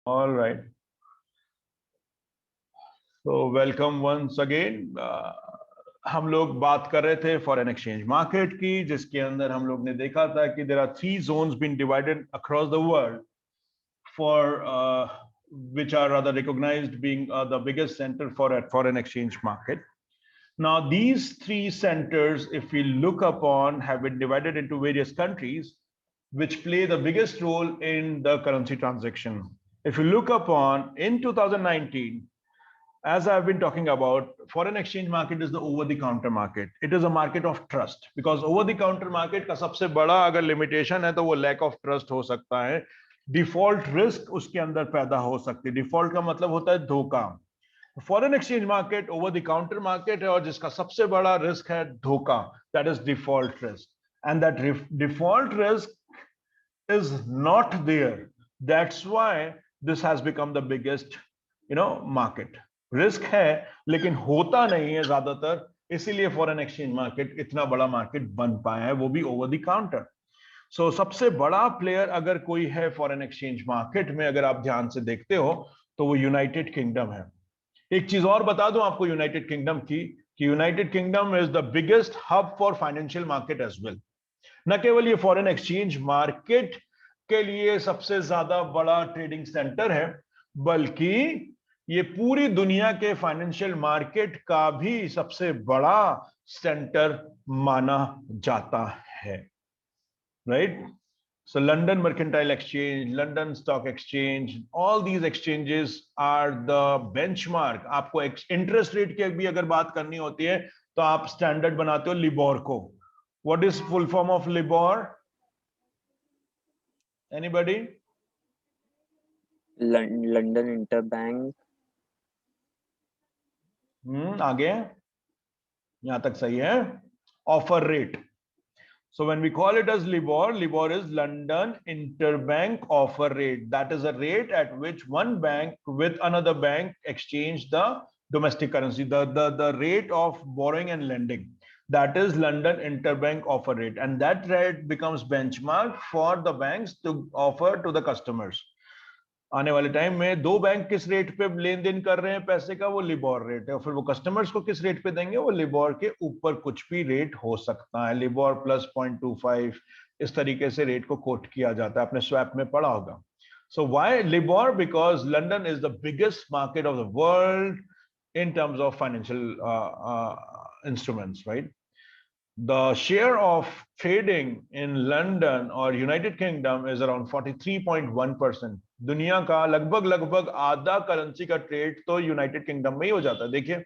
All right. So welcome once again. हम लोग बात कर रहे थे फॉरेन एक्सचेंज मार्केट की, जिसके अंदर हम लोग ने देखा था कि there are three zones been divided across the world for which are rather recognized being the biggest center for a foreign exchange market. Now, these three centers, if we look upon, have been divided into various countries which play the biggest role in the currency transaction. If you look upon in 2019, as I've been talking about, foreign exchange market is the over-the-counter market. It is a market of trust, because over-the-counter market का सबसे बड़ा अगर limitation है तो वो lack of trust हो सकता है. Default risk उसके अंदर पैदा हो सकती है. Default का मतलब होता है धोखा. Foreign exchange market over the counter market है और जिसका सबसे बड़ा रिस्क है धोखा, that is default risk, and that default risk is not there. That's why this has become the biggest market. Risk है लेकिन होता नहीं है ज्यादातर, इसीलिए फॉरेन एक्सचेंज मार्केट इतना बड़ा मार्केट बन पाया है, वो भी ओवर द काउंटर. सो सबसे बड़ा प्लेयर अगर कोई है फॉरेन एक्सचेंज मार्केट में, अगर आप ध्यान से देखते हो तो वो यूनाइटेड किंगडम है. एक चीज और बता दूं आपको यूनाइटेड किंगडम की, कि United Kingdom is the biggest hub for financial market as well. न केवल ये फॉरेन एक्सचेंज मार्केट के लिए सबसे ज्यादा बड़ा ट्रेडिंग सेंटर है, बल्कि ये पूरी दुनिया के फाइनेंशियल मार्केट का भी सबसे बड़ा सेंटर माना जाता है. Right? So London Mercantile Exchange, London Stock Exchange, all these exchanges are the benchmark. आपको इंटरेस्ट रेट की भी अगर बात करनी होती है तो आप स्टैंडर्ड बनाते हो लिबोर को. What is full form of LIBOR? Anybody? London Interbank. आगे यहां तक सही है. Offer rate. So when we call it as LIBOR, LIBOR is London Interbank Offer Rate. That is a rate at which one bank with another bank exchange the domestic currency, the rate of borrowing and lending. That is London Interbank Offer Rate. And that rate becomes benchmark for the banks to offer to the customers. आने वाले time में दो bank किस rate पे लेन then कर रहे हैं पैसे का, वो लिबोर रेट है, और फिर वो कस्टमर्स को किस रेट पे देंगे, वो लिबोर के ऊपर कुछ भी रेट हो सकता है. लिबोर प्लस 0.25 इस तरीके से रेट को कोट किया जाता है, आपने स्वैप में पढ़ा होगा. So why LIBOR? Because London is the biggest market of the world in terms of financial instruments, right? The share of trading in London or United Kingdom is around 43.1%. दुनिया का लगभग आधा करेंसी का trade तो United kingdom में ही हो जाता है. देखिए,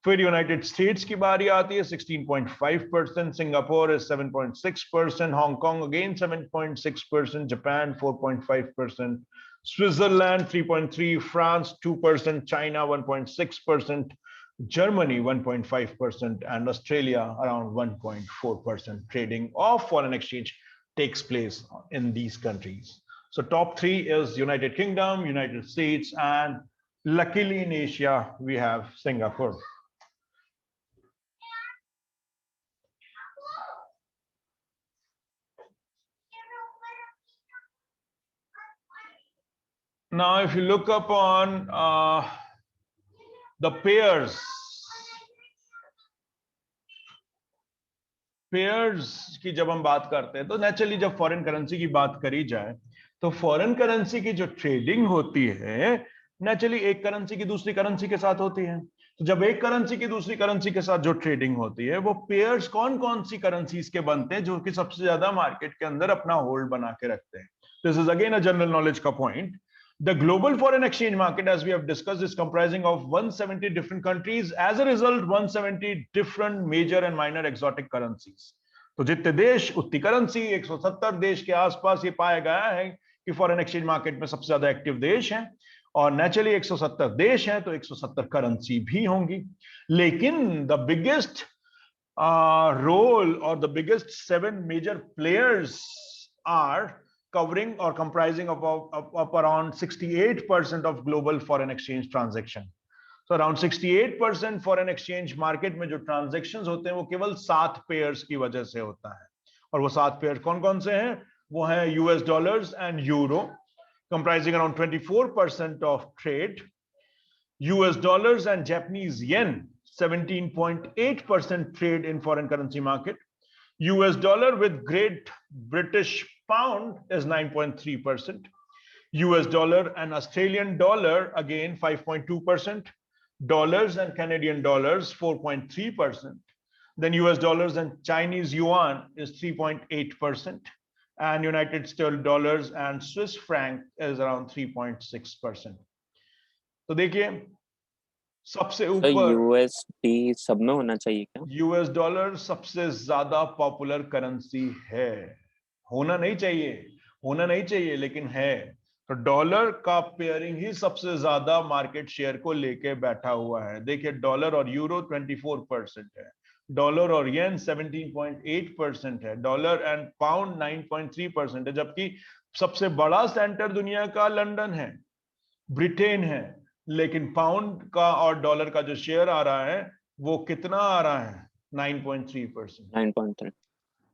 फिर यूनाइटेड स्टेट्स की बारी आती है 16.5%, Singapore is 7.6%, Hong Kong again 7.6%, Japan 4.5%, Switzerland 3.3%, France 2%, China 1.6%, Germany 1.5%, and Australia around 1.4%. Trading of foreign exchange takes place in these countries. So top three is United Kingdom, United States, and luckily in Asia we have Singapore. Now if you look upon the pairs की जब हम बात करते हैं तो naturally जब foreign currency की बात करी जाए तो फॉरेन करेंसी की जो ट्रेडिंग होती है नेचुरली एक करेंसी की दूसरी करेंसी के साथ होती है. तो जब एक करेंसी की दूसरी करेंसी के साथ जो ट्रेडिंग होती है, वो पेयर्स कौन कौन सी करेंसीज के बनते हैं जो कि सबसे ज्यादा मार्केट के अंदर अपना होल्ड बना के रखते हैं. This is again a general knowledge का point. The global foreign exchange market, as we have discussed, is comprising of 170 different countries. As a result, 170 different major and minor exotic currencies. तो जितने देश उतनी currency, 170 देश के आसपास ये पाया गया है कि फॉरेन एक्सचेंज मार्केट में सबसे ज्यादा एक्टिव देश हैं, और नेचुरली 170 देश हैं तो 170 करेंसी भी होंगी. लेकिन the biggest role or the biggest 7 major players are covering or comprising of around 68% of global foreign exchange transaction. So around 68% foreign exchange market में जो transactions होते हैं वो केवल 7 pairs की वजह से होता है. और वो 7 pairs कौन कौन से हैं? वो है US dollars and euro, comprising around 24% of trade. US dollars and Japanese yen, 17.8% trade in foreign currency market. US dollar with Great British Pound is 9.3%. US dollar and Australian dollar, again 5.2%. Dollars and Canadian dollars, 4.3%. Then US dollars and Chinese yuan is 3.8%. And United States dollars and Swiss franc is around 3.6%. तो देखिए सबसे ऊपर USD सब में होना चाहिए क्या? US dollar सबसे ज्यादा पॉपुलर करेंसी है। होना नहीं चाहिए लेकिन है। तो डॉलर का पेयरिंग ही सबसे ज्यादा मार्केट शेयर को लेके बैठा हुआ है। देखिए डॉलर और यूरो 24% है, डॉलर और येन 17.8% है, डॉलर एंड पाउंड 9.3% है, जबकि सबसे बड़ा सेंटर दुनिया का लंदन है, ब्रिटेन है, लेकिन पाउंड का और डॉलर का जो शेयर आ रहा है वो कितना आ रहा है? 9.3%. 9.3.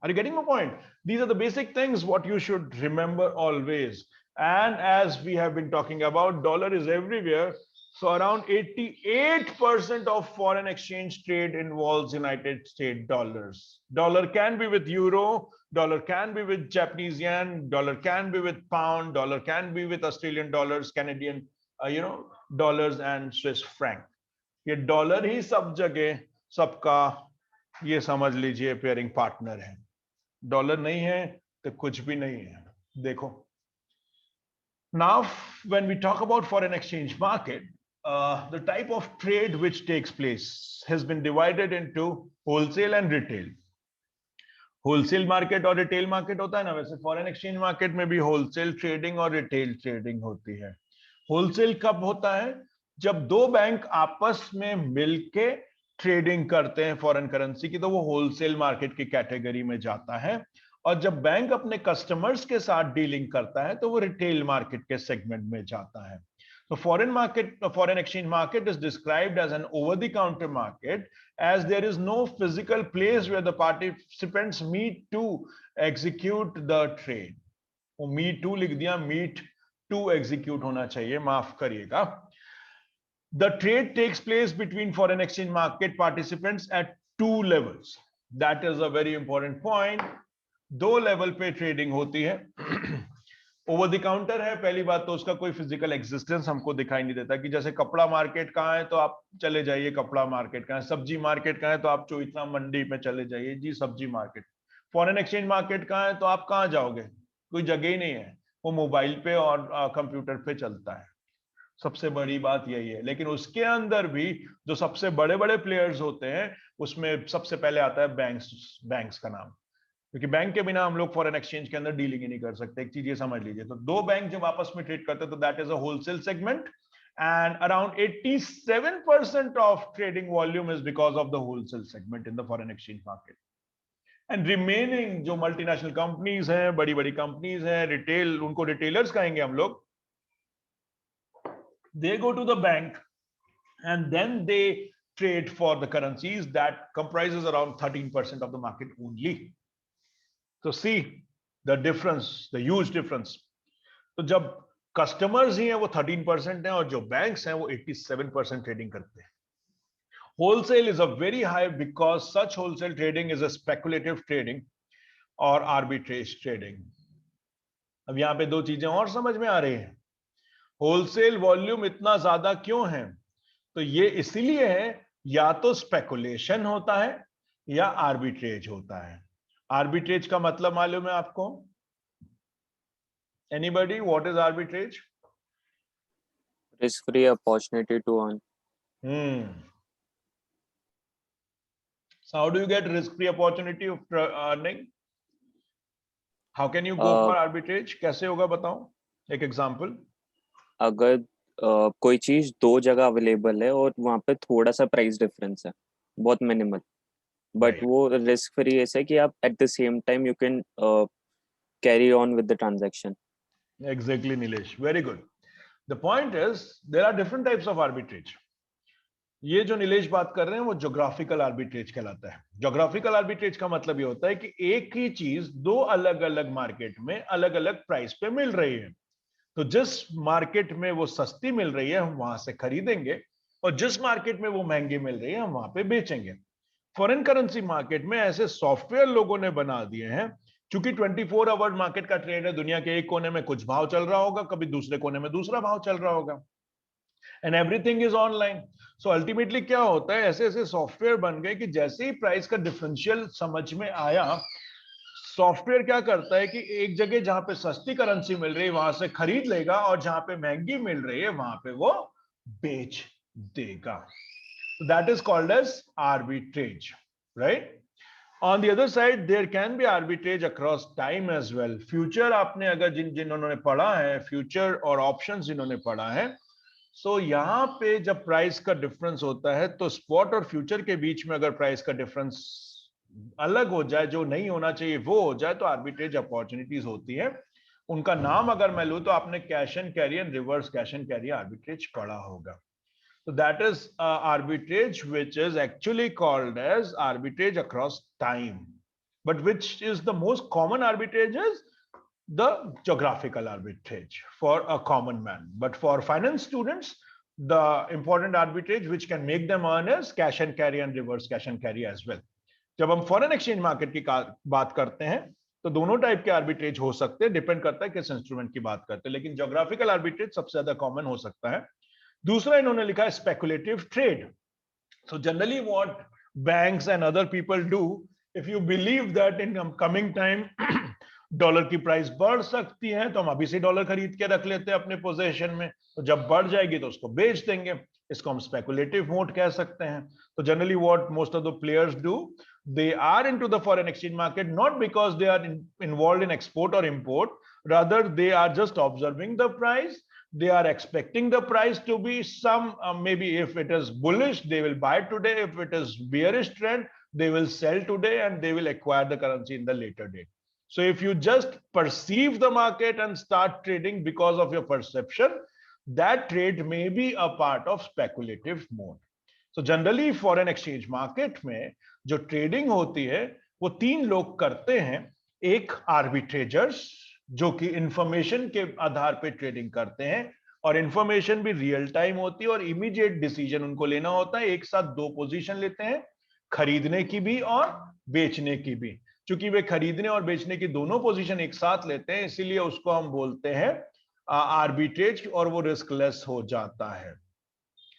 Are you getting my point? These are the basic things what you should remember always. And as we have been talking about, dollar is everywhere. So around 88% of foreign exchange trade involves United States dollars. Dollar can be with euro, dollar can be with Japanese yen, dollar can be with pound, dollar can be with Australian dollars, Canadian, dollars and Swiss franc. ये dollar ही सब जगह सबका ये समझ लीजिए pairing partner है। Dollar नहीं है तो कुछ भी नहीं है। देखो, now when we talk about foreign exchange market, the type of trade which takes place has been divided into wholesale and retail. Wholesale market और रिटेल मार्केट होता है ना, वैसे फॉरेन एक्सचेंज मार्केट में भी होलसेल ट्रेडिंग और retail trading होती है। होलसेल कब होता है? जब दो बैंक आपस में मिलके ट्रेडिंग करते हैं फॉरेन करेंसी की, तो वो होलसेल मार्केट की कैटेगरी में जाता है। और जब बैंक अपने कस्टमर्स के साथ डीलिंग करता है तो वो रिटेल मार्केट के सेगमेंट में जाता है। तो foreign exchange market is described as an over-the-counter market, as there is no physical place where the participants meet to execute the trade. वो meet to लिख दिया, meet to execute होना चाहिए, माफ करिएगा। The trade takes place between foreign exchange market participants at two levels. That is a very important point. दो level पे trading होती है। ओवर द काउंटर है, पहली बात तो उसका कोई फिजिकल एग्जिस्टेंस हमको दिखाई नहीं देता, कि जैसे कपड़ा मार्केट कहाँ है तो आप चले जाइए कपड़ा मार्केट कहाँ है, सब्जी मार्केट कहाँ है तो आप चोइथरा मंडी में चले जाइए जी सब्जी मार्केट। फॉरेन एक्सचेंज मार्केट कहाँ है तो आप कहाँ जाओगे? कोई जगह ही नहीं है, वो मोबाइल पे और कंप्यूटर पे चलता है। सबसे बड़ी बात यही है। लेकिन उसके अंदर भी जो सबसे बड़े बड़े प्लेयर्स होते हैं उसमें सबसे पहले आता है बैंक्स का नाम, क्योंकि बैंक के बिना हम लोग फॉरेन एक्सचेंज के अंदर डीलिंग ही नहीं कर सकते। एक चीज ये समझ लीजिए, तो दो बैंक जब आपस में ट्रेड करते हैं तो that is a wholesale segment, and around 87% of trading volume is because of the wholesale segment in the foreign exchange market. And remaining जो मल्टीनेशनल कंपनीज हैं, बड़ी बड़ी कंपनीज हैं, रिटेल, उनको रिटेलर्स कहेंगे हम लोग, they go to the bank and then they trade for the currencies that comprises around 13% of the market only. So see the difference, the huge difference. तो जब कस्टमर्स ही हैं वो 13% हैं और जो बैंक्स हैं वो 87% ट्रेडिंग करते हैं। Wholesale is a very high because such wholesale trading is a speculative trading और आर्बिट्रेज ट्रेडिंग। अब यहां पे दो चीजें और समझ में आ रही हैं। होलसेल वॉल्यूम इतना ज्यादा क्यों है? तो ये इसीलिए है, या तो स्पेकुलेशन होता है या आर्बिट्रेज होता है। आर्बिट्रेज का मतलब मालूम है आपको? Anybody, what is arbitrage? Risk free opportunity to earn. So how do you get risk free opportunity of earning? How can you go for arbitrage? कैसे होगा बताओ एक एग्जांपल। अगर कोई चीज दो जगह अवेलेबल है और वहां पे थोड़ा सा प्राइस डिफरेंस है, बहुत मिनिमल, बट वो रिस्क फ्री ऐसे कि आप at the same time you can carry on with the transaction. Exactly, Nilesh. Very good. The point is there are different types of arbitrage. ये जो नीलेश बात कर रहे हैं वो ज्योग्राफिकल आर्बिट्रेज कहलाता है। ज्योग्राफिकल आर्बिट्रेज का मतलब ये होता है कि एक ही चीज दो अलग अलग मार्केट में अलग अलग प्राइस पे मिल रही है। तो जिस मार्केट में वो सस्ती मिल रही है हम वहां से खरीदेंगे, और जिस मार्केट में वो महंगी मिल रही है हम वहां पे बेचेंगे। फॉरेन करेंसी मार्केट में ऐसे सॉफ्टवेयर लोगों ने बना दिए हैं, क्योंकि 24 आवर मार्केट का ट्रेड है, दुनिया के एक कोने में कुछ भाव चल रहा होगा, कभी दूसरे कोने में दूसरा भाव चल रहा होगा, and everything is online. So ultimately क्या होता है, ऐसे ऐसे सॉफ्टवेयर बन गए कि जैसे ही प्राइस का डिफरेंशियल समझ में आया, सॉफ्टवेयर क्या करता है कि एक जगह जहां पे सस्ती करेंसी मिल रही है वहां से खरीद लेगा, और जहां पे महंगी मिल रही है वहां पे वो बेच देगा। That is called as arbitrage, right? On the other side, there can be arbitrage across time as well. Future आपने अगर जिन्होंने पढ़ा है, फ्यूचर और ऑप्शंस जिन्होंने पढ़ा है, सो यहाँ पे जब प्राइस का डिफरेंस होता है तो स्पॉट और फ्यूचर के बीच में अगर प्राइस का डिफरेंस अलग हो जाए, जो नहीं होना चाहिए वो हो जाए, तो आर्बिट्रेज अपॉर्चुनिटीज होती है। उनका नाम अगर मैं लूं तो आपने cash and carry and reverse cash and carry arbitrage पढ़ा होगा। So that is arbitrage, which is actually called as arbitrage across time. But which is the most common arbitrage is the geographical arbitrage for a common man. But for finance students, the important arbitrage which can make them earn is cash and carry and reverse cash and carry as well. जब हम foreign exchange market की बात करते हैं तो दोनों type के arbitrage हो सकते हैं, डिपेंड करता है किस इंस्ट्रूमेंट की बात करते हैं, लेकिन ज्योग्राफिकल आर्बिट्रेज सबसे ज्यादा कॉमन हो सकता है। दूसरा इन्होंने लिखा है speculative trade. So generally what banks and other people do, if you believe that in coming time dollar की प्राइस बढ़ सकती है तो हम अभी से डॉलर खरीद के रख लेते हैं अपने पोजीशन में, तो जब बढ़ जाएगी तो उसको बेच देंगे, इसको हम स्पेकुलेटिव मोड कह सकते हैं। तो generally what most of the players do, they are into the foreign exchange market not because they are involved in export or import, rather they are just observing the price. They are expecting the price to be some maybe if it is bullish they will buy today, if it is bearish trend they will sell today, and they will acquire the currency in the later date. So if you just perceive the market and start trading because of your perception, that trade may be a part of speculative mode. So generally foreign exchange market में जो trading होती है वो तीन लोग करते हैं। एक आर्बिट्रेजर्स जो कि इंफॉर्मेशन के आधार पे ट्रेडिंग करते हैं, और इंफॉर्मेशन भी रियल टाइम होती है और इमीडिएट डिसीजन उनको लेना होता है। एक साथ दो पोजीशन लेते हैं, खरीदने की भी और बेचने की भी। क्योंकि वे खरीदने और बेचने की दोनों पोजीशन एक साथ लेते हैं, इसीलिए उसको हम बोलते हैं आर्बिट्रेज, और वो रिस्कलेस हो जाता है,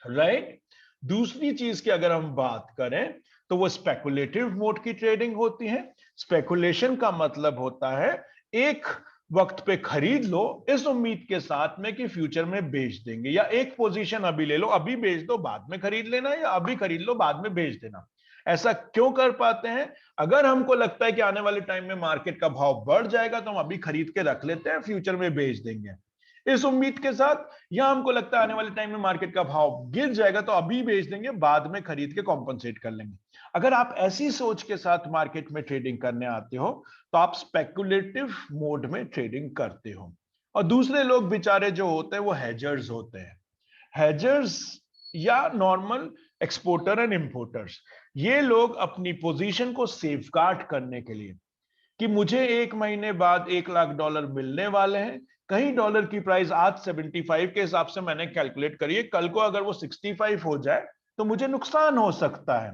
राइट? दूसरी चीज की अगर हम बात करें तो वो स्पेकुलेटिव मोड की ट्रेडिंग होती है। स्पेकुलेशन का मतलब होता है एक वक्त पे खरीद लो इस उम्मीद के साथ में कि फ्यूचर में बेच देंगे, या एक पोजीशन अभी ले लो, अभी बेच दो बाद में खरीद लेना, या अभी खरीद लो बाद में बेच देना। ऐसा क्यों कर पाते हैं? अगर हमको लगता है कि आने वाले टाइम में मार्केट का भाव बढ़ जाएगा तो हम अभी खरीद के रख लेते हैं, फ्यूचर में बेच देंगे इस उम्मीद के साथ, या हमको लगता है आने वाले टाइम में मार्केट का भाव गिर जाएगा तो अभी बेच देंगे, बाद में खरीद के कॉम्पनसेट कर लेंगे। अगर आप ऐसी सोच के साथ मार्केट में ट्रेडिंग करने आते हो तो आप स्पेकुलेटिव मोड में ट्रेडिंग करते हो। और दूसरे लोग बेचारे जो होते हैं वो हेजर्स होते हैं। हेजर्स या नॉर्मल एक्सपोर्टर एंड इंपोर्टर्स, ये लोग अपनी पोजीशन को सेफगार्ड करने के लिए कि मुझे एक महीने बाद $1,00,000 मिलने वाले हैं, कहीं डॉलर की प्राइस आज 75 के हिसाब से मैंने कैलकुलेट करी है, कल को अगर वो 65 हो जाए तो मुझे नुकसान हो सकता है।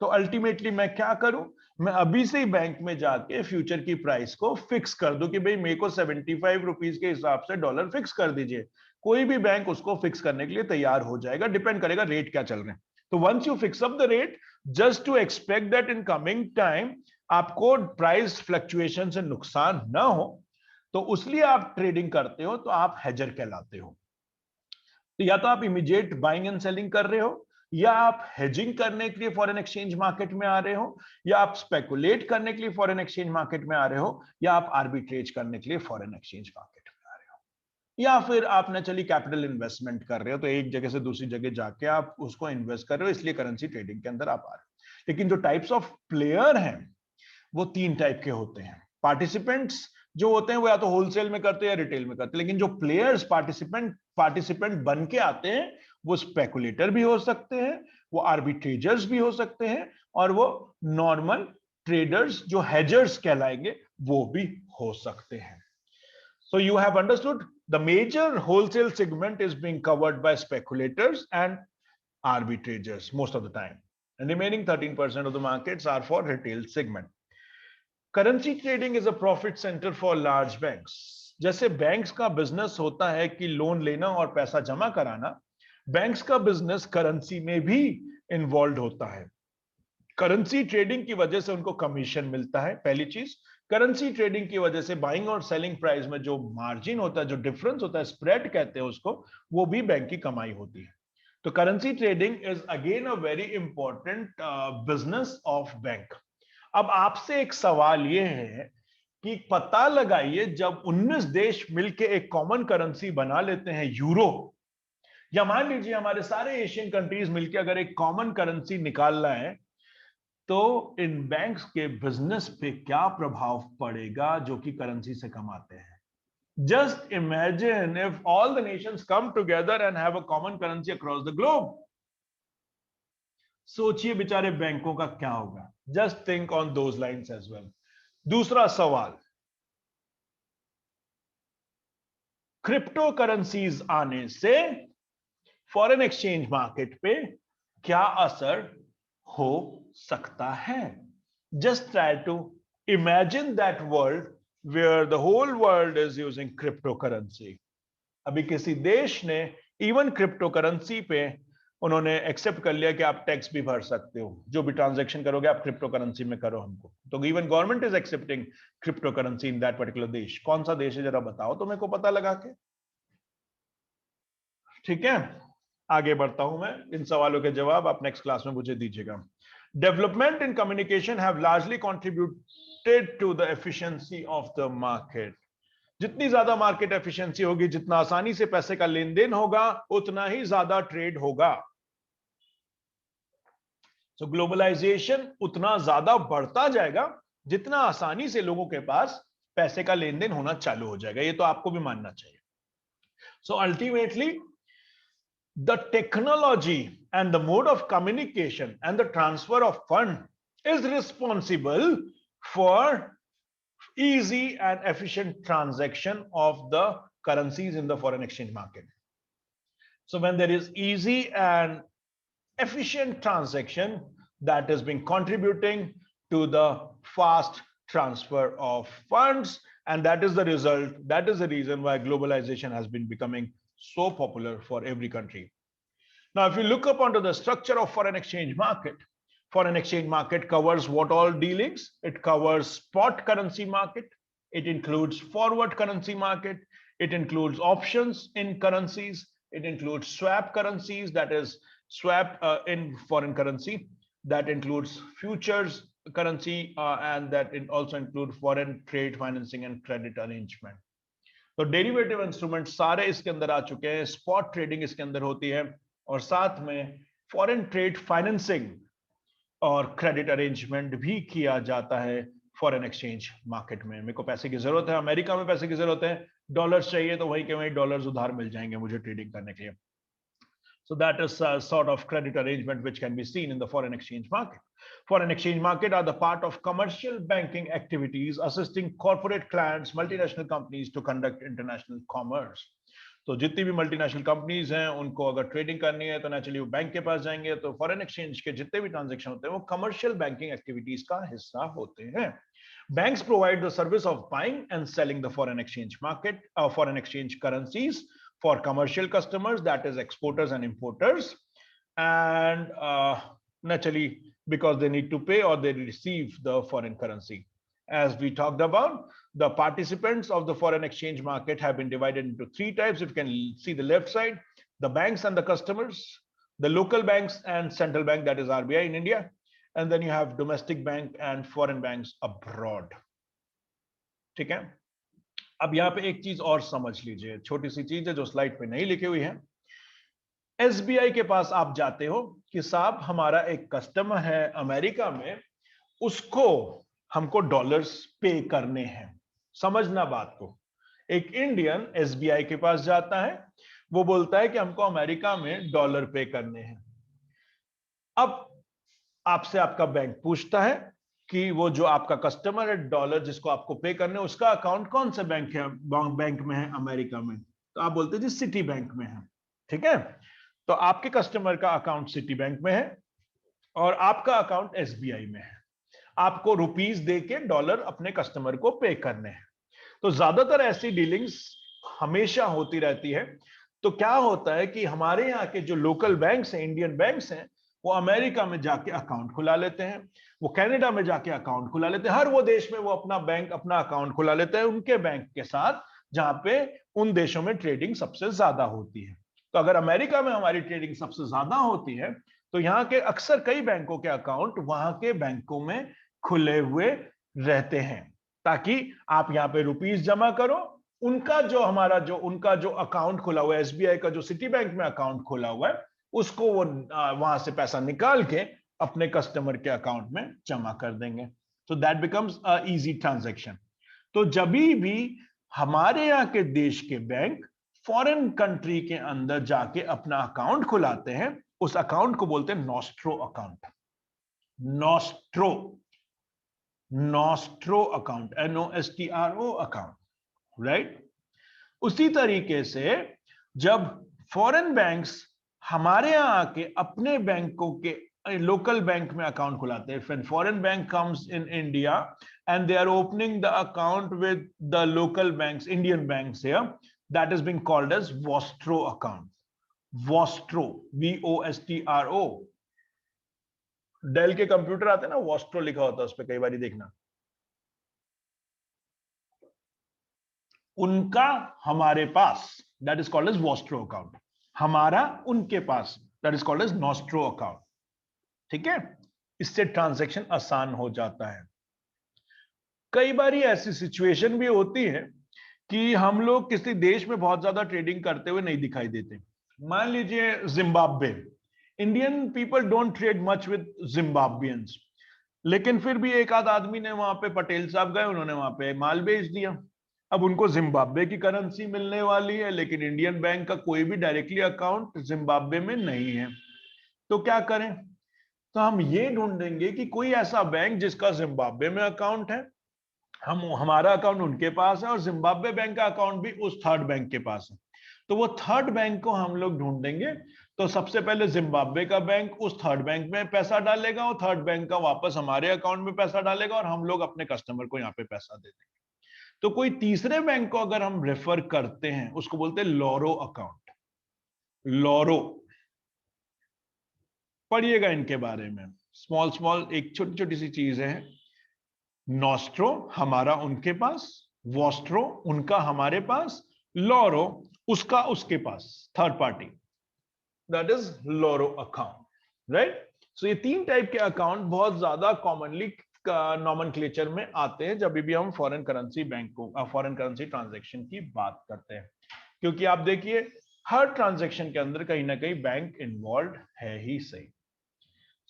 तो अल्टीमेटली मैं क्या करूं, मैं अभी से ही बैंक में जाके फ्यूचर की प्राइस को फिक्स कर दूं कि भाई मेरे को 75 रुपीज के हिसाब से डॉलर फिक्स कर दीजिए। कोई भी बैंक उसको फिक्स करने के लिए तैयार हो जाएगा, डिपेंड करेगा रेट क्या चल रहे हैं। तो once you fix up the rate, just to expect that in coming time आपको प्राइस फ्लक्चुएशन से नुकसान ना हो, तो उसलिए आप ट्रेडिंग करते हो, तो आप हेजर कहलाते हो। तो या तो आप इमीडिएट बाइंग एंड सेलिंग कर रहे हो, या आप हेजिंग करने के लिए फॉरेन एक्सचेंज मार्केट में आ रहे हो, या आप स्पेकुलेट करने के लिए फॉरेन एक्सचेंज मार्केट में आ रहे हो, या आप आर्बिट्रेज करने के लिए फॉरेन एक्सचेंज मार्केट में आ रहे हो, या फिर आप नेचुरली कैपिटल इन्वेस्टमेंट कर रहे हो, तो एक जगह से दूसरी जगह जाके आप उसको इन्वेस्ट कर रहे हो, इसलिए करेंसी ट्रेडिंग के अंदर आप आ रहे हो। लेकिन जो टाइप्स ऑफ प्लेयर हैं वो तीन टाइप के होते हैं। पार्टिसिपेंट्स जो होते हैं वो या तो होलसेल में करते हैं या रिटेल में करते हैं, लेकिन जो प्लेयर्स पार्टिसिपेंट बन के आते हैं वो स्पेकुलेटर भी हो सकते हैं, वो आर्बिट्रेजर्स भी हो सकते हैं, और वो नॉर्मल ट्रेडर्स जो हेजर्स कहलाएंगे वो भी हो सकते हैं। So you have understood The major wholesale segment is being covered by speculators and arbitrageurs most of the time, and remaining 13% of the markets are for retail segment. Currency trading is a profit center for large banks. जैसे banks का business होता है कि loan लेना और पैसा जमा कराना, बैंक्स का बिजनेस करेंसी में भी इन्वॉल्व होता है. करेंसी ट्रेडिंग की वजह से उनको कमीशन मिलता है. पहली चीज, करेंसी ट्रेडिंग की वजह से बाइंग और सेलिंग प्राइस में जो मार्जिन होता है, जो डिफरेंस होता है, स्प्रेड कहते हैं उसको, वो भी बैंक की कमाई होती है. तो currency trading is again a very important business of bank. अब आपसे एक सवाल यह है कि पता लगाइए, जब 19 देश मिलकर एक कॉमन करेंसी बना लेते हैं यूरो, या मान लीजिए हमारे सारे एशियन कंट्रीज मिलकर अगर एक कॉमन करेंसी निकालना है, तो इन बैंक्स के बिजनेस पे क्या प्रभाव पड़ेगा जो कि करेंसी से कमाते हैं. Just imagine if all the nations come together and have a common currency across the globe. सोचिए बेचारे बैंकों का क्या होगा. Just think on those lines as well. दूसरा सवाल, क्रिप्टो करेंसीज आने से फॉरेन एक्सचेंज मार्केट पे क्या असर हो सकता है. Just try to imagine that world where the whole world is using crypto currency. अभी किसी देश ने इवन क्रिप्टो करेंसी पे उन्होंने एक्सेप्ट कर लिया कि आप टैक्स भी भर सकते हो, जो भी ट्रांजैक्शन करोगे आप क्रिप्टो करेंसी में करो हमको. तो even government is accepting crypto currency in that particular देश. कौन सा देश है जरा बताओ तो मेरे को पता लगा के. ठीक है, आगे बढ़ता हूं मैं. इन सवालों के जवाब आप नेक्स्ट क्लास में मुझे दीजिएगा. Development in communication have largely contributed to the efficiency of the market. जितनी ज्यादा मार्केट एफिशिएंसी होगी, जितना आसानी से पैसे का लेन देन होगा, उतना ही ज्यादा ट्रेड होगा. तो ग्लोबलाइजेशन उतना ज्यादा बढ़ता जाएगा जितना आसानी से लोगों के पास पैसे का लेन देन होना चालू हो जाएगा. ये तो आपको भी मानना चाहिए. So ultimately the technology and the mode of communication and the transfer of fund is responsible for easy and efficient transaction of the currencies in the foreign exchange market. So when there is easy and efficient transaction, that has been contributing to the fast transfer of funds, and that is the result, that is the reason why globalization has been becoming so popular for every country. Now, if you look up onto the structure of foreign exchange market covers what all dealings? It covers spot currency market, it includes forward currency market, it includes options in currencies, it includes swap currencies, that is swap in foreign currency, that includes futures currency, and that it also includes foreign trade financing and credit arrangement. तो derivative instrument सारे इसके अंदर आ चुके हैं. Spot trading इसके अंदर होती है, और साथ में फॉरेन ट्रेड फाइनेंसिंग और क्रेडिट अरेंजमेंट भी किया जाता है फॉरेन एक्सचेंज मार्केट में. मेरे को पैसे की जरूरत है, अमेरिका में पैसे की जरूरत है, डॉलर्स चाहिए, तो वहीं के वहीं डॉलर्स उधार मिल जाएंगे मुझे ट्रेडिंग करने के लिए. So that is a sort of credit arrangement which can be seen in the foreign exchange market. Foreign exchange market are the part of commercial banking activities assisting corporate clients, multinational companies to conduct international commerce. तो जितनी भी multinational companies हैं उनको अगर trading करनी है तो naturally वो बैंक के पास जाएंगे. तो फॉरेन एक्सचेंज के जितने भी ट्रांजैक्शन होते हैं वो कमर्शियल बैंकिंग एक्टिविटीज का हिस्सा होते हैं. Banks provide the service of buying and selling the foreign exchange market, foreign exchange currencies for commercial customers, that is exporters and importers, and naturally because they need to pay or they receive the foreign currency. As we talked about, the participants of the foreign exchange market have been divided into three types. If you can see the left side, the banks and the customers, the local banks and central bank, that is RBI in India, and then you have domestic bank and foreign banks abroad. ठीक है, अब यहाँ पे एक चीज और समझ लीजिए, छोटी सी चीज है जो स्लाइड पे नहीं लिखी हुई है. एसबीआई के पास आप जाते हो कि साहब हमारा एक कस्टमर है अमेरिका में, उसको हमको डॉलर्स पे करने हैं. समझना बात को. एक इंडियन एसबीआई के पास जाता है, वो बोलता है कि हमको अमेरिका में डॉलर पे करने हैं. अब आपसे आपका बैंक पूछता है कि वो जो आपका कस्टमर है, डॉलर जिसको आपको पे करने, उसका अकाउंट कौन से बैंक में है अमेरिका में. तो आप बोलते हैं जी सिटी बैंक में है, ठीक है। तो आपके कस्टमर का अकाउंट सिटी बैंक में है और आपका अकाउंट एसबीआई में है। आपको रुपीस देके डॉलर अपने कस्टमर को पे करने हैं। तो ज्यादातर ऐसी डीलिंग्स हमेशा होती रहती है। तो क्या होता है कि हमारे यहाँ के जो लोकल बैंक्स हैं, इंडियन बैंक्स हैं, वो अमेरिका में जाके अकाउंट खुला लेते हैं, वो कनाडा में जाके अकाउंट खुला लेते हैं, हर वो देश में वो अपना बैंक अपना अकाउंट खुला लेते हैं उनके बैंक के साथ जहां पे उन देशों में ट्रेडिंग सबसे ज्यादा होती है। तो अगर अमेरिका में हमारी ट्रेडिंग सबसे ज्यादा होती है तो यहाँ के अक्सर कई बैंकों के अकाउंट वहां के बैंकों में खुले हुए रहते हैं, ताकि आप यहाँ पे रुपीस जमा करो, उनका जो अकाउंट खुला हुआ है एसबीआई का, जो सिटी बैंक में अकाउंट खुला हुआ है, उसको वो वहां से पैसा निकाल के अपने कस्टमर के अकाउंट में जमा कर देंगे। तो that becomes a easy transaction. तो जब भी हमारे यहाँ के देश के बैंक फॉरेन कंट्री के अंदर जाके अपना अकाउंट खुलाते हैं, उस अकाउंट को बोलते हैं nostro account. Nostro nostro account, NOSTRO account, right. उसी तरीके से जब फॉरेन बैंक्स हमारे यहां आके अपने बैंकों के लोकल बैंक में अकाउंट खुलाते हैं, when foreign bank comes in India and they are opening the account with the local banks, Indian banks here, that is being called as Vostro account. Vostro, VOSTRO। Dell के computer आते हैं ना, Vostro लिखा होता है उस पर, कई बार देखना। उनका हमारे पास, that is called as vostro account. हमारा उनके पास, that is called as nostro account, ठीक है। इससे ट्रांजैक्शन आसान हो जाता है। कई बार ऐसी सिचुएशन भी होती है कि हम लोग किसी देश में बहुत ज्यादा ट्रेडिंग करते हुए नहीं दिखाई देते। मान लीजिए Zimbabwe, Indian people don't trade much with Zimbabweans, लेकिन फिर भी एक आध आदमी ने वहां पे, पटेल साहब गए, उन्होंने वहां पे माल बेच दिया। अब उनको जिम्बाब्वे की करेंसी मिलने वाली है, लेकिन इंडियन बैंक का कोई भी डायरेक्टली अकाउंट जिम्बाब्वे में नहीं है। तो क्या करें? तो हम ये ढूंढेंगे कि कोई ऐसा बैंक जिसका जिम्बाब्वे में अकाउंट है, हमारा अकाउंट उनके पास है और जिम्बाब्वे बैंक का अकाउंट भी उस थर्ड बैंक के पास है। तो वो थर्ड बैंक को हम लोग ढूंढेंगे। तो सबसे पहले जिम्बाब्वे का बैंक उस थर्ड बैंक में पैसा डालेगा और थर्ड बैंक का वापस हमारे अकाउंट में पैसा डालेगा और हम लोग अपने कस्टमर को यहाँ पे पैसा दे देंगे। तो कोई तीसरे बैंक को अगर हम रेफर करते हैं, उसको बोलते हैं लॉरो अकाउंट। लॉरो, पढ़िएगा इनके बारे में, स्मॉल स्मॉल एक छोटी छोटी सी चीजें हैं। नॉस्ट्रो हमारा उनके पास, वॉस्ट्रो उनका हमारे पास, लॉरो उसका उसके पास, third party, that is loro account, right. So ये तीन टाइप के अकाउंट बहुत ज्यादा कॉमनली नॉमेनक्लेचर में आते हैं जब भी हम फॉरेन करेंसी बैंकों, फॉरेन करेंसी ट्रांजैक्शन की बात करते हैं। क्योंकि आप देखिए हर ट्रांजैक्शन के अंदर कहीं ना कहीं बैंक इन्वॉल्व है ही सही।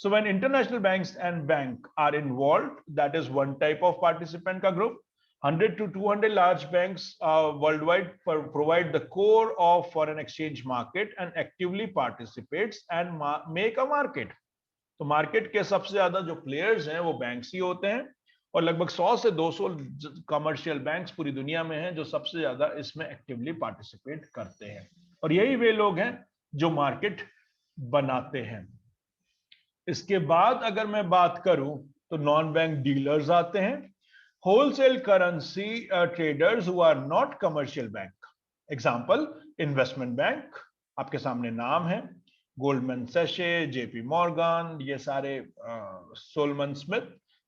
So when international banks and bank are involved, that is one type of participant ka group. 100 to 200 large banks worldwide provide the core of foreign exchange market and actively participates and make a market. तो market के सबसे ज्यादा जो players हैं वो banks ही होते हैं और लगभग 100 से 200 कमर्शियल बैंक्स पूरी दुनिया में हैं जो सबसे ज्यादा इसमें एक्टिवली पार्टिसिपेट करते हैं और यही वे लोग हैं जो मार्केट बनाते हैं। इसके बाद अगर मैं बात करूं तो नॉन बैंक डीलर्स आते हैं, wholesale currency traders who are not commercial bank. Example investment bank, आपके सामने नाम है, गोल्डमैन सैशे, जेपी मॉर्गन, ये सारे Solomon Smith,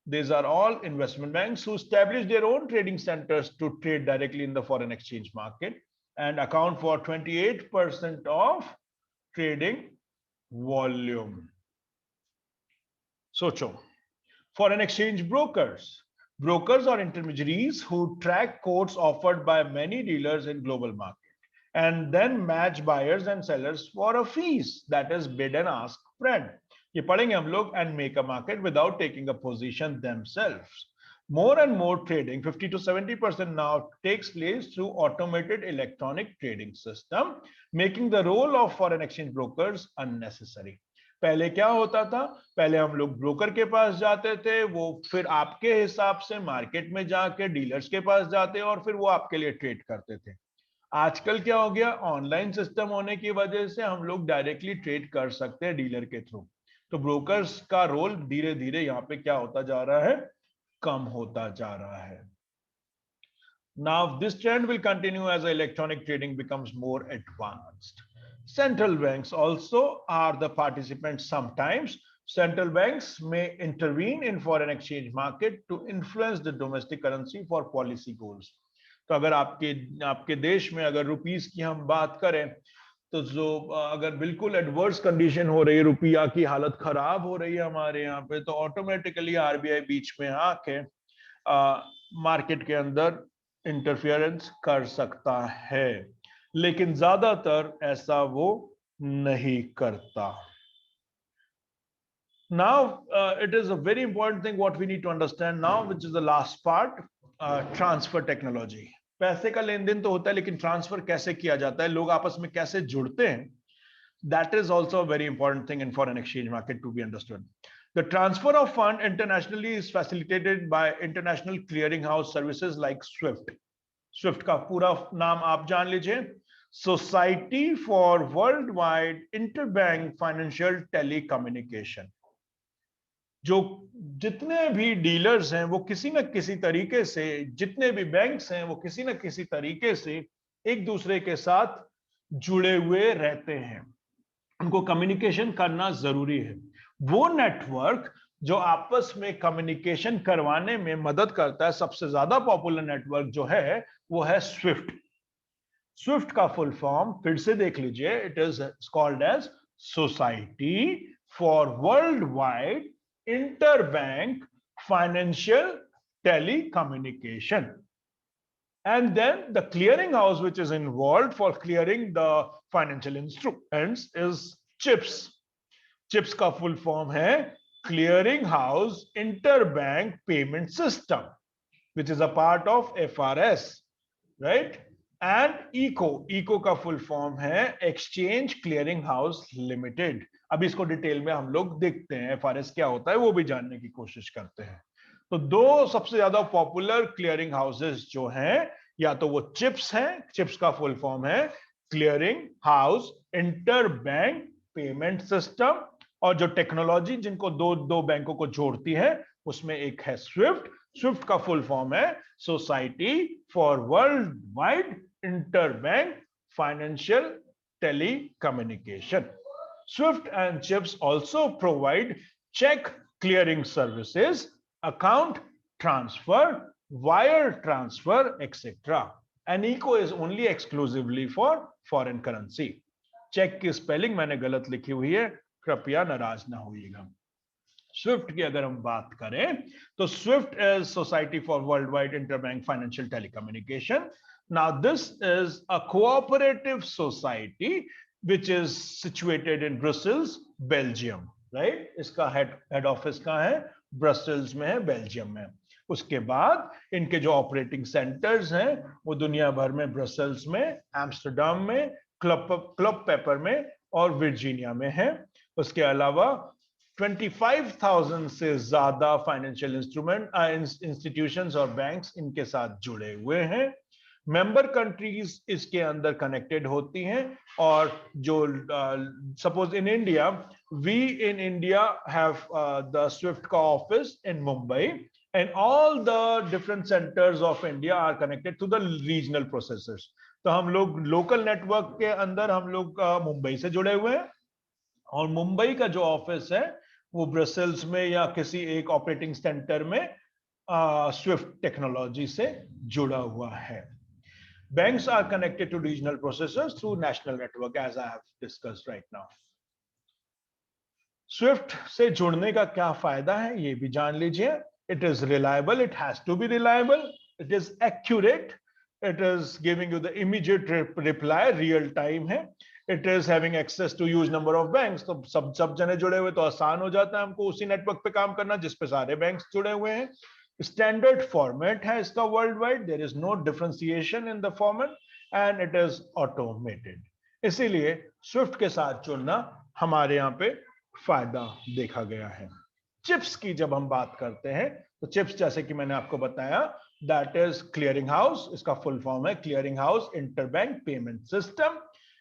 these are all investment banks who establish their own trading centers to trade directly in the foreign exchange market and account for 28% of trading volume. सोचो, foreign exchange brokers, brokers or intermediaries who track quotes offered by many dealers in global market and then match buyers and sellers for a fees, that is bid and ask spread. ये पढ़ेंगे हम लोग, and make a market without taking a position themselves. More and more trading, 50 to 70% now, takes place through automated electronic trading system, making the role of foreign exchange brokers unnecessary. पहले क्या होता था? पहले हम लोग ब्रोकर के पास जाते थे, वो फिर आपके हिसाब से मार्केट में जाके डीलर्स के पास जाते और फिर वो आपके लिए ट्रेड करते थे। आजकल क्या हो गया, ऑनलाइन सिस्टम होने की वजह से हम लोग डायरेक्टली ट्रेड कर सकते हैं डीलर के थ्रू। तो ब्रोकर्स का रोल धीरे धीरे यहाँ पे क्या होता जा रहा है, कम होता जा रहा है। Now, this trend will continue as electronic trading becomes more advanced. Central banks also are the participants sometimes. Central banks may intervene in foreign exchange market to influence the domestic currency for policy goals. तो अगर आपके देश में अगर rupees की हम बात करें, तो जो अगर बिल्कुल एडवर्स कंडीशन हो रही है, रुपया की हालत खराब हो रही है हमारे यहाँ पे, तो ऑटोमेटिकली आरबीआई बीच में आके मार्केट के अंदर इंटरफियरेंस कर सकता है, लेकिन ज्यादातर ऐसा वो नहीं करता। Now, it is a very important thing what we need to understand now, which is the last part, transfer technology. पैसे का लेन देन तो होता है, लेकिन ट्रांसफर कैसे किया जाता है, लोग आपस में कैसे जुड़ते हैं, that is also a very important thing in foreign exchange market to be understood. The transfer of fund internationally is facilitated by international clearinghouse services like SWIFT. SWIFT का पूरा नाम आप जान लीजिए, society for world wide interbank financial telecommunication. जो जितने भी dealers हैं वो किसी न किसी तरीके से, जितने भी बैंक्स हैं वो किसी न किसी तरीके से एक दूसरे के साथ जुड़े हुए रहते हैं, उनको कम्युनिकेशन करना जरूरी है। वो नेटवर्क जो आपस में कम्युनिकेशन करवाने में मदद करता है, सबसे ज्यादा पॉपुलर नेटवर्क जो है वो है स्विफ्ट। स्विफ्ट का फुल फॉर्म फिर से देख लीजिए, it is called as society for world wide interbank financial telecommunication. And then the clearing house which is involved for clearing the financial instruments is CHIPS. CHIPS का full form है Clearing House Interbank Payment System, which is a part of FRS, right? And ECO का full form है Exchange Clearing House Limited. अब इसको detail में हम लोग देखते हैं, FRS क्या होता है वो भी जानने की कोशिश करते हैं। तो दो सबसे ज्यादा पॉपुलर क्लियरिंग हाउसेस जो हैं, या तो वो चिप्स हैं, चिप्स का फुल फॉर्म है clearing house interbank payment system, और जो टेक्नोलॉजी जिनको दो बैंकों को जोड़ती है उसमें एक है स्विफ्ट। स्विफ्ट का फुल फॉर्म है society for world wide interbank financial telecommunication. Swift and CHIPS also provide check clearing services, account transfer, wire transfer, etc. And ECO is only exclusively for foreign currency. Check की spelling मैंने गलत लिखी हुई है, कृपया नाराज ना होइएगा। स्विफ्ट की अगर हम बात करें तो Swift is society for world wide interbank financial telecommunication. Now this is a cooperative society which is situated in Brussels, Belgium, right? इसका हेड ऑफिस कहाँ है? ब्रसेल्स में है, बेल्जियम में। उसके बाद इनके जो ऑपरेटिंग सेंटर्स हैं वो दुनिया भर में, ब्रसेल्स में, एम्स्टरडम में, क्लब पेपर में और वर्जीनिया में है। उसके अलावा 25,000 से ज्यादा फाइनेंशियल इंस्टीट्यूशंस और बैंक्स इनके साथ जुड़े हुए हैं। मेंबर कंट्रीज इसके अंदर कनेक्टेड होती हैं, और जो suppose in India, we in India have the SWIFT का office in Mumbai, and all the different centres of India are connected to the regional processors. तो हम लोग लोकल नेटवर्क के अंदर हम लोग मुंबई से जुड़े हुए हैं, और मुंबई का जो ऑफिस है वो ब्रसेल्स में या किसी एक ऑपरेटिंग सेंटर में स्विफ्ट टेक्नोलॉजी से जुड़ा हुआ है। Banks are connected to regional processors through national network, as I have discussed right now. Swift से जुड़ने का क्या फायदा है ये भी जान लीजिए। It is reliable, it has to be reliable, it is accurate, it is giving you the immediate reply, real time है, it is having access to huge number of banks। तो सब जने जुड़े हुए तो आसान हो जाता है हमको उसी नेटवर्क पे काम करना जिस पे सारे बैंक्स जुड़े हुए हैं। स्टैंडर्ड फॉर्मेट है इसका world wide, there is no differentiation in the format, and it is automated. इसीलिए स्विफ्ट के साथ जुड़ना हमारे यहाँ पे फायदा देखा गया है। चिप्स की जब हम बात करते हैं तो चिप्स, जैसे कि मैंने आपको बताया, दैट इज क्लियरिंग हाउस. इसका फुल फॉर्म है clearing house interbank payment system.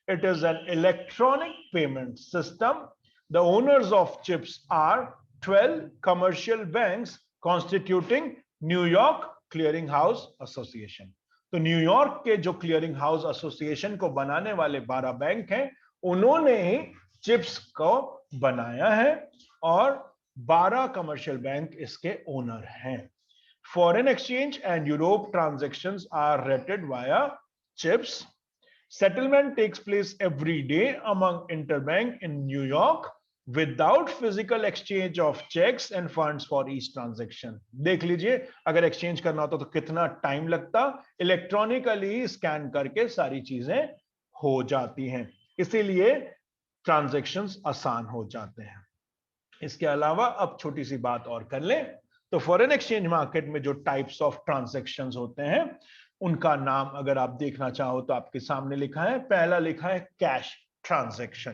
It is an electronic payment system. The owners of chips are 12 commercial banks constituting New York clearing house association. तो न्यूयॉर्क के जो क्लियरिंग हाउस एसोसिएशन को बनाने वाले 12 bank हैं, उन्होंने ही चिप्स को बनाया है और 12 कमर्शियल बैंक इसके ओनर हैं. Foreign exchange and Europe transactions are rated via chips. Settlement takes place every day among interbank in New York without physical exchange of checks and funds for each transaction. देख लीजिए, अगर exchange करना होता तो कितना time लगता. Electronically scan करके सारी चीजें हो जाती हैं, इसीलिए ट्रांजैक्शंस आसान हो जाते हैं. इसके अलावा अब छोटी सी बात और कर लें तो फॉरेन एक्सचेंज मार्केट में जो टाइप्स ऑफ ट्रांजैक्शंस होते हैं उनका नाम अगर आप देखना चाहो तो आपके सामने लिखा है. पहला लिखा है कैश ट्रांजैक्शन.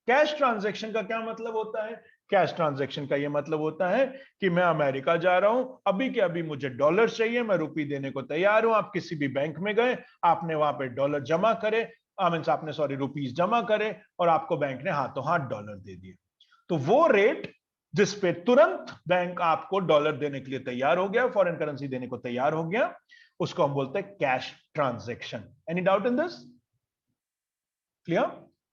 कैश ट्रांजैक्शन का क्या मतलब होता है? कैश ट्रांजैक्शन का यह मतलब होता है कि मैं अमेरिका जा रहा हूं, अभी के अभी मुझे डॉलर चाहिए, मैं रुपये देने को तैयार हूं. आप किसी भी बैंक में गए, आपने वहां पे डॉलर जमा करे, आपने रुपीस जमा करे और आपको बैंक ने हाथों हाथ डॉलर दे दिए. तो वो रेट जिस पे तुरंत बैंक आपको डॉलर देने के लिए तैयार हो गया, फॉरेन करेंसी देने को तैयार हो गया, उसको हम बोलते हैं cash transaction. Any doubt in this? Clear?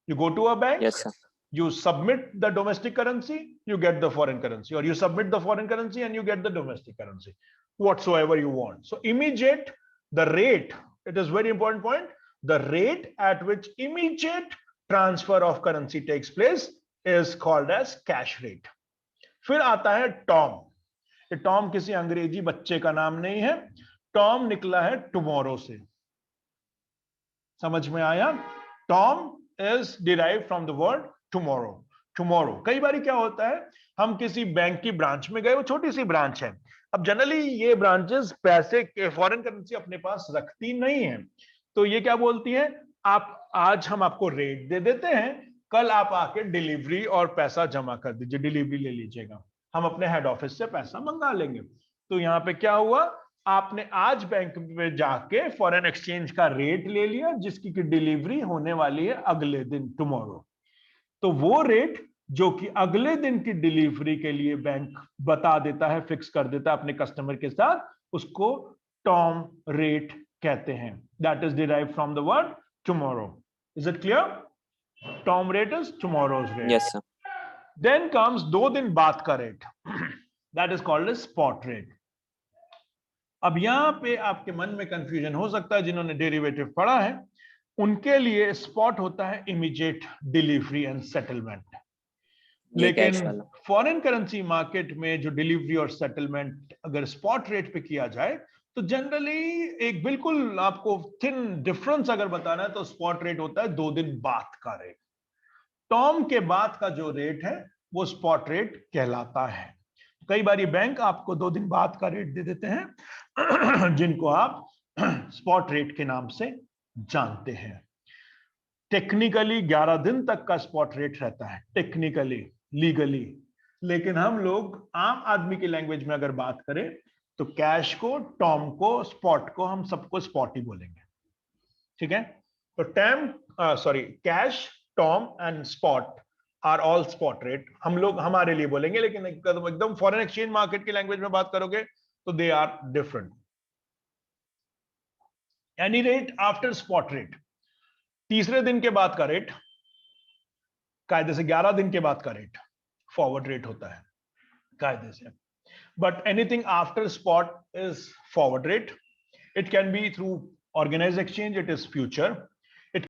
You go to a bank, Yes, sir. you submit the domestic currency, you get the foreign currency, or you submit the foreign currency and you get the domestic currency, whatsoever you want. So immediate, the rate, it is very important point, the rate at which immediate transfer of currency takes place is called as cash rate. फिर आता है Tom. Tom किसी अंग्रेजी बच्चे का नाम नहीं है. टॉम निकला है टुमारो से. समझ में आया? Tom is derived from the word tomorrow. Tomorrow. कई बार क्या होता है, हम किसी बैंक की ब्रांच में गए, वो छोटी सी ब्रांच है. अब जनरली ये ब्रांचेस पैसे के फॉरेन करेंसी अपने पास रखती नहीं है, तो ये क्या बोलती है, आप आज हम आपको रेट दे देते हैं, कल आप आके डिलीवरी और पैसा जमा कर दीजिए, डिलीवरी ले लीजिएगा, हम अपने हेड ऑफिस से पैसा मंगा लेंगे. तो यहां पे क्या हुआ, आपने आज बैंक में जाके फॉरेन एक्सचेंज का रेट ले लिया जिसकी की डिलीवरी होने वाली है अगले दिन, टुमारो. तो वो रेट जो कि अगले दिन की डिलीवरी के लिए बैंक बता देता है, फिक्स कर देता है अपने कस्टमर के साथ, उसको टॉम रेट कहते हैं. That is derived from the word tomorrow. Is it clear? Tom rate is tomorrow's rate. Yes, sir. Then comes 2 दिन बाद का rate. That is called as spot rate. अब यहां पे आपके मन में कंफ्यूजन हो सकता है, जिन्होंने डेरिवेटिव पढ़ा है उनके लिए स्पॉट होता है इमीडिएट डिलीवरी एंड सेटलमेंट. लेकिन फॉरेन करेंसी मार्केट में जो डिलीवरी और सेटलमेंट अगर स्पॉट रेट पे किया जाए तो जनरली एक बिल्कुल आपको थिन डिफरेंस अगर बताना है तो स्पॉट रेट होता है 2 दिन बाद का रेट. टॉम के बाद का जो रेट है वो स्पॉट रेट कहलाता है. कई बार बैंक आपको 2 दिन बाद का रेट दे देते हैं जिनको आप स्पॉट रेट के नाम से जानते हैं. टेक्निकली 11 दिन तक का स्पॉट रेट रहता है, टेक्निकली, लीगली. लेकिन हम लोग आम आदमी की लैंग्वेज में अगर बात करें तो कैश को, टॉम को, स्पॉट को, हम सबको स्पॉट ही बोलेंगे. ठीक है? तो cash, tom and spot are all spot rate, हम लोग हमारे लिए बोलेंगे. लेकिन एकदम फॉरेन एक्सचेंज मार्केट की लैंग्वेज में बात करोगे तो they are different. Any rate after spot rate, तीसरे दिन के बाद का रेट, कायदे से 11 दिन के बाद का रेट फॉरवर्ड रेट होता है कायदे से. But anything after spot is forward rate. It can be through organised exchange, it is future.